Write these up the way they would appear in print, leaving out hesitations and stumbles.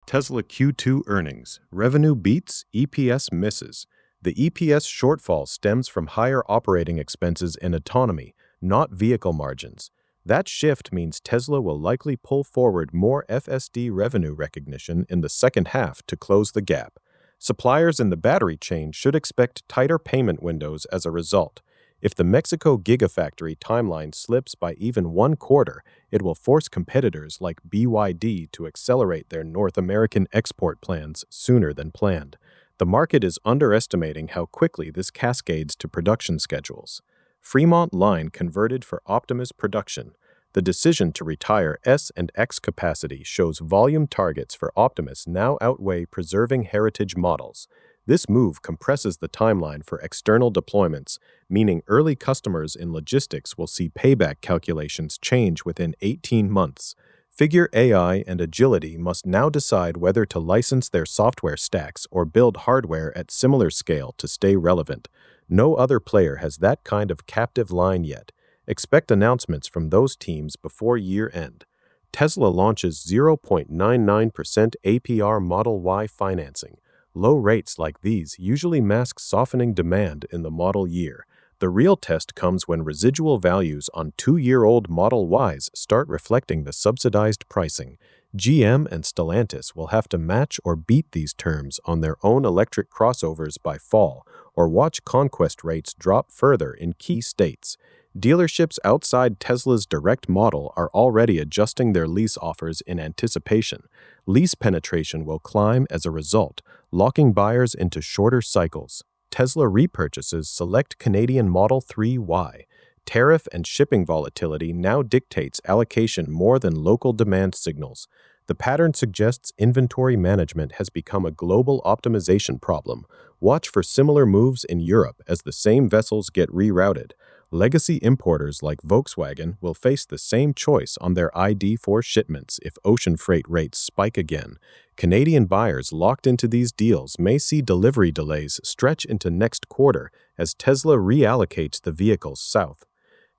Tesla Q2 earnings. Revenue beats, EPS misses. The EPS shortfall stems from higher operating expenses in autonomy, not vehicle margins. That shift means Tesla will likely pull forward more FSD revenue recognition in the second half to close the gap. Suppliers in the battery chain should expect tighter payment windows as a result. If the Mexico Gigafactory timeline slips by even one quarter, it will force competitors like BYD to accelerate their North American export plans sooner than planned. The market is underestimating how quickly this cascades to production schedules. Fremont line converted for Optimus production. The decision to retire S and X capacity shows volume targets for Optimus now outweigh preserving heritage models. This move compresses the timeline for external deployments, meaning early customers in logistics will see payback calculations change within 18 months. Figure AI and Agility must now decide whether to license their software stacks or build hardware at similar scale to stay relevant. No other player has that kind of captive line yet. Expect announcements from those teams before year-end. Tesla launches 0.99% APR Model Y financing. Low rates like these usually mask softening demand in the model year. The real test comes when residual values on 2-year-old Model Ys start reflecting the subsidized pricing. GM and Stellantis will have to match or beat these terms on their own electric crossovers by fall, or watch conquest rates drop further in key states. Dealerships outside Tesla's direct model are already adjusting their lease offers in anticipation. Lease penetration will climb as a result, locking buyers into shorter cycles. Tesla repurchases select Canadian Model 3Y. Tariff and shipping volatility now dictates allocation more than local demand signals. The pattern suggests inventory management has become a global optimization problem. Watch for similar moves in Europe as the same vessels get rerouted. Legacy importers like Volkswagen will face the same choice on their ID4 shipments if ocean freight rates spike again. Canadian buyers locked into these deals may see delivery delays stretch into next quarter as Tesla reallocates the vehicles south.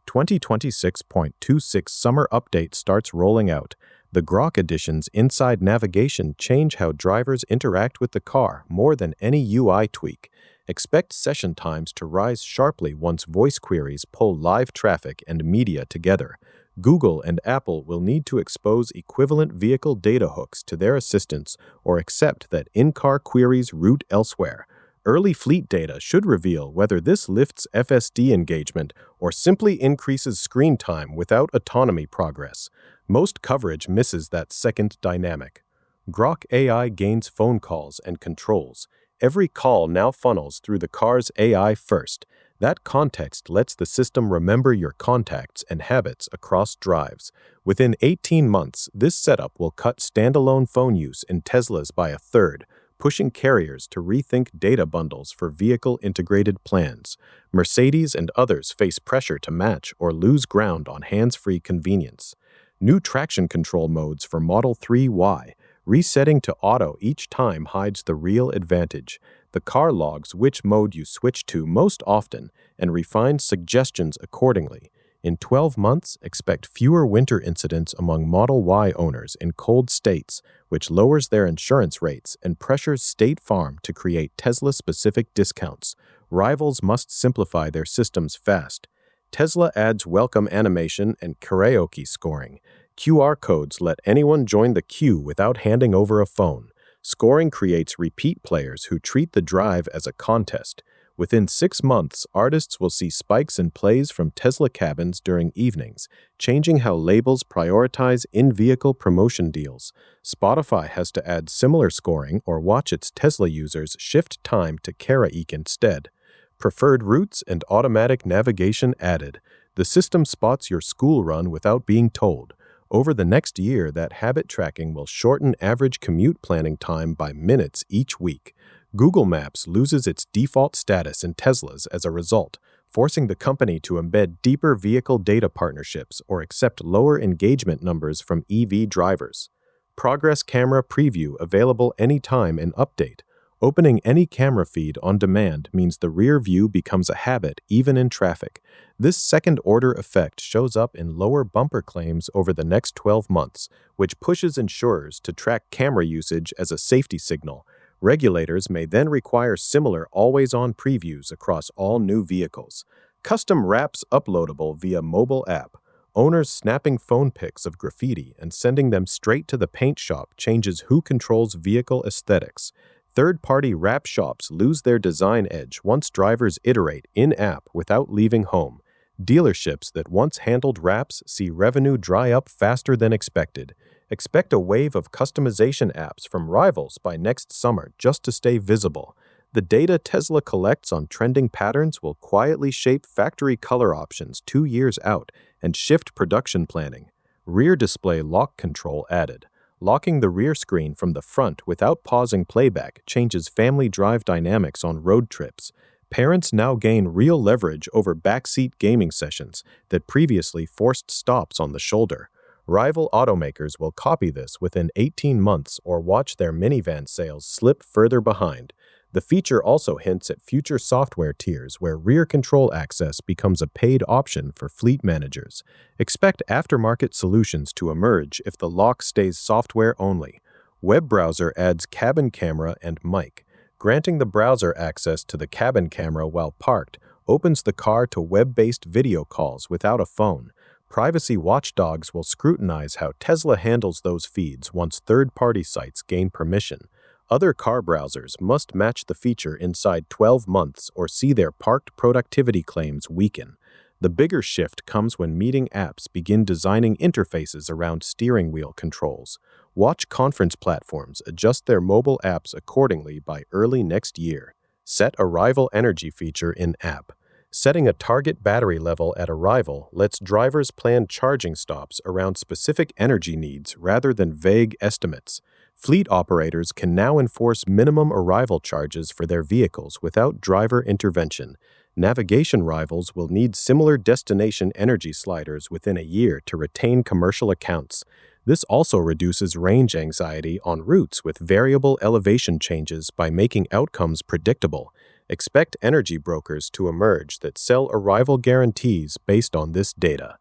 2026.26 Summer Update starts rolling out. The Grok Edition's inside navigation change how drivers interact with the car more than any UI tweak. Expect session times to rise sharply once voice queries pull live traffic and media together. Google and Apple will need to expose equivalent vehicle data hooks to their assistants or accept that in-car queries route elsewhere. Early fleet data should reveal whether this lifts FSD engagement or simply increases screen time without autonomy progress. Most coverage misses that second dynamic. Grok AI gains phone calls and controls. Every call now funnels through the car's AI first. That context lets the system remember your contacts and habits across drives. Within 18 months, this setup will cut standalone phone use in Teslas by a third, pushing carriers to rethink data bundles for vehicle-integrated plans. Mercedes and others face pressure to match or lose ground on hands-free convenience. New traction control modes for Model 3Y. Resetting to auto each time hides the real advantage. The car logs which mode you switch to most often and refines suggestions accordingly. In 12 months, expect fewer winter incidents among Model Y owners in cold states, which lowers their insurance rates and pressures State Farm to create Tesla-specific discounts. Rivals must simplify their systems fast. Tesla adds welcome animation and karaoke scoring. QR codes let anyone join the queue without handing over a phone. Scoring creates repeat players who treat the drive as a contest. Within 6 months, artists will see spikes in plays from Tesla cabins during evenings, changing how labels prioritize in-vehicle promotion deals. Spotify has to add similar scoring or watch its Tesla users shift time to karaoke instead. Preferred routes and automatic navigation added. The system spots your school run without being told. Over the next year, that habit tracking will shorten average commute planning time by minutes each week. Google Maps loses its default status in Teslas as a result, forcing the company to embed deeper vehicle data partnerships or accept lower engagement numbers from EV drivers. Progress camera preview available anytime in update. Opening any camera feed on demand means the rear view becomes a habit even in traffic. This second-order effect shows up in lower bumper claims over the next 12 months, which pushes insurers to track camera usage as a safety signal. Regulators may then require similar always-on previews across all new vehicles. Custom wraps uploadable via mobile app. Owners snapping phone pics of graffiti and sending them straight to the paint shop changes who controls vehicle aesthetics. Third-party wrap shops lose their design edge once drivers iterate in-app without leaving home. Dealerships that once handled wraps see revenue dry up faster than expected. Expect a wave of customization apps from rivals by next summer just to stay visible. The data Tesla collects on trending patterns will quietly shape factory color options 2 years out and shift production planning. Rear display lock control added. Locking the rear screen from the front without pausing playback changes family drive dynamics on road trips. Parents now gain real leverage over backseat gaming sessions that previously forced stops on the shoulder. Rival automakers will copy this within 18 months or watch their minivan sales slip further behind. The feature also hints at future software tiers where rear control access becomes a paid option for fleet managers. Expect aftermarket solutions to emerge if the lock stays software only. Web browser adds cabin camera and mic. Granting the browser access to the cabin camera while parked opens the car to web-based video calls without a phone. Privacy watchdogs will scrutinize how Tesla handles those feeds once third-party sites gain permission. Other car browsers must match the feature inside 12 months or see their parked productivity claims weaken. The bigger shift comes when meeting apps begin designing interfaces around steering wheel controls. Watch conference platforms adjust their mobile apps accordingly by early next year. Set arrival energy feature in app. Setting a target battery level at arrival lets drivers plan charging stops around specific energy needs rather than vague estimates. Fleet operators can now enforce minimum arrival charges for their vehicles without driver intervention. Navigation rivals will need similar destination energy sliders within a year to retain commercial accounts. This also reduces range anxiety on routes with variable elevation changes by making outcomes predictable. Expect energy brokers to emerge that sell arrival guarantees based on this data.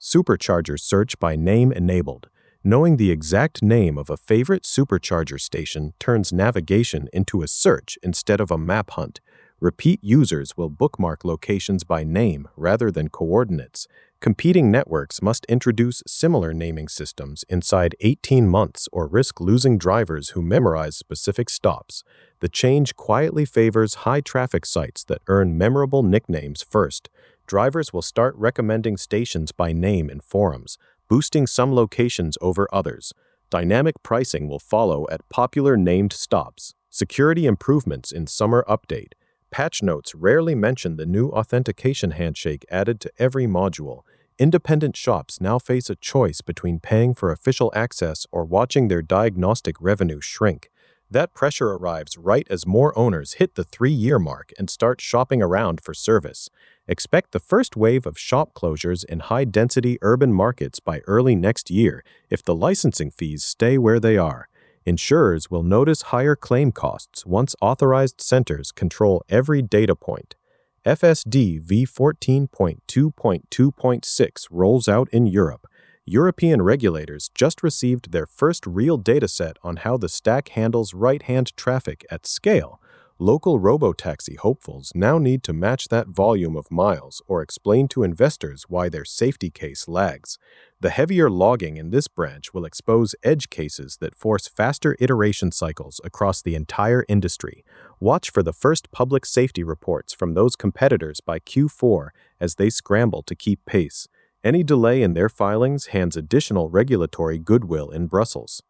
Supercharger search by name enabled. Knowing the exact name of a favorite supercharger station turns navigation into a search instead of a map hunt. Repeat users will bookmark locations by name rather than coordinates. Competing networks must introduce similar naming systems inside 18 months or risk losing drivers who memorize specific stops. The change quietly favors high-traffic sites that earn memorable nicknames first. Drivers will start recommending stations by name in forums, boosting some locations over others. Dynamic pricing will follow at popular named stops. Security improvements in summer update. Patch notes rarely mention the new authentication handshake added to every module. Independent shops now face a choice between paying for official access or watching their diagnostic revenue shrink. That pressure arrives right as more owners hit the 3-year mark and start shopping around for service. Expect the first wave of shop closures in high-density urban markets by early next year if the licensing fees stay where they are. Insurers will notice higher claim costs once authorized centers control every data point. FSD v14.2.2.6 rolls out in Europe. European regulators just received their first real dataset on how the stack handles right-hand traffic at scale. Local robotaxi hopefuls now need to match that volume of miles or explain to investors why their safety case lags. The heavier logging in this branch will expose edge cases that force faster iteration cycles across the entire industry. Watch for the first public safety reports from those competitors by Q4 as they scramble to keep pace. Any delay in their filings hands additional regulatory goodwill in Brussels.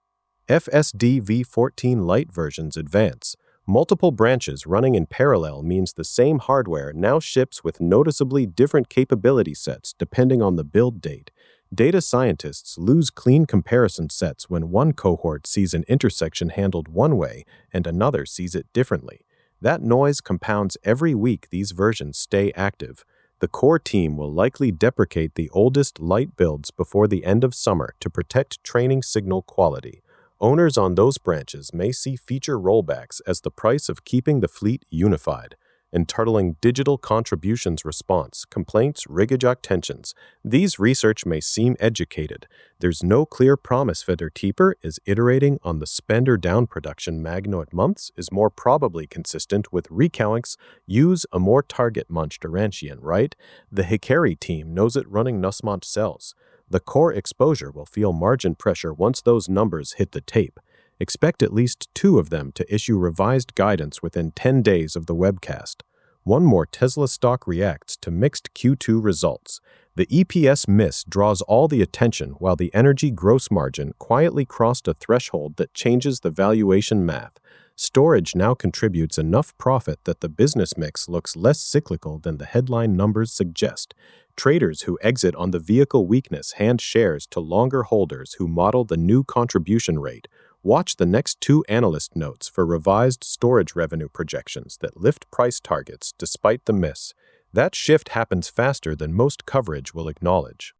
FSD v14 Lite versions advance. Multiple branches running in parallel means the same hardware now ships with noticeably different capability sets depending on the build date. Data scientists lose clean comparison sets when one cohort sees an intersection handled one way and another sees it differently. That noise compounds every week these versions stay active. The core team will likely deprecate the oldest light builds before the end of summer to protect training signal quality. Owners on those branches may see feature rollbacks as the price of keeping the fleet unified. Entitling digital contributions response, complaints, rigajak tensions. These research may seem educated. There's no clear promise whether Teeper is iterating on the spend or down production magno at months is more probably consistent with recounts use a more target munch Durantian, right? The Hikari team knows it running Nussmont cells. The core exposure will feel margin pressure once those numbers hit the tape. Expect at least 2 of them to issue revised guidance within 10 days of the webcast. One more Tesla stock reacts to mixed Q2 results. The EPS miss draws all the attention while the energy gross margin quietly crossed a threshold that changes the valuation math. Storage now contributes enough profit that the business mix looks less cyclical than the headline numbers suggest. Traders who exit on the vehicle weakness hand shares to longer holders who model the new contribution rate. Watch the next 2 analyst notes for revised storage revenue projections that lift price targets despite the miss. That shift happens faster than most coverage will acknowledge.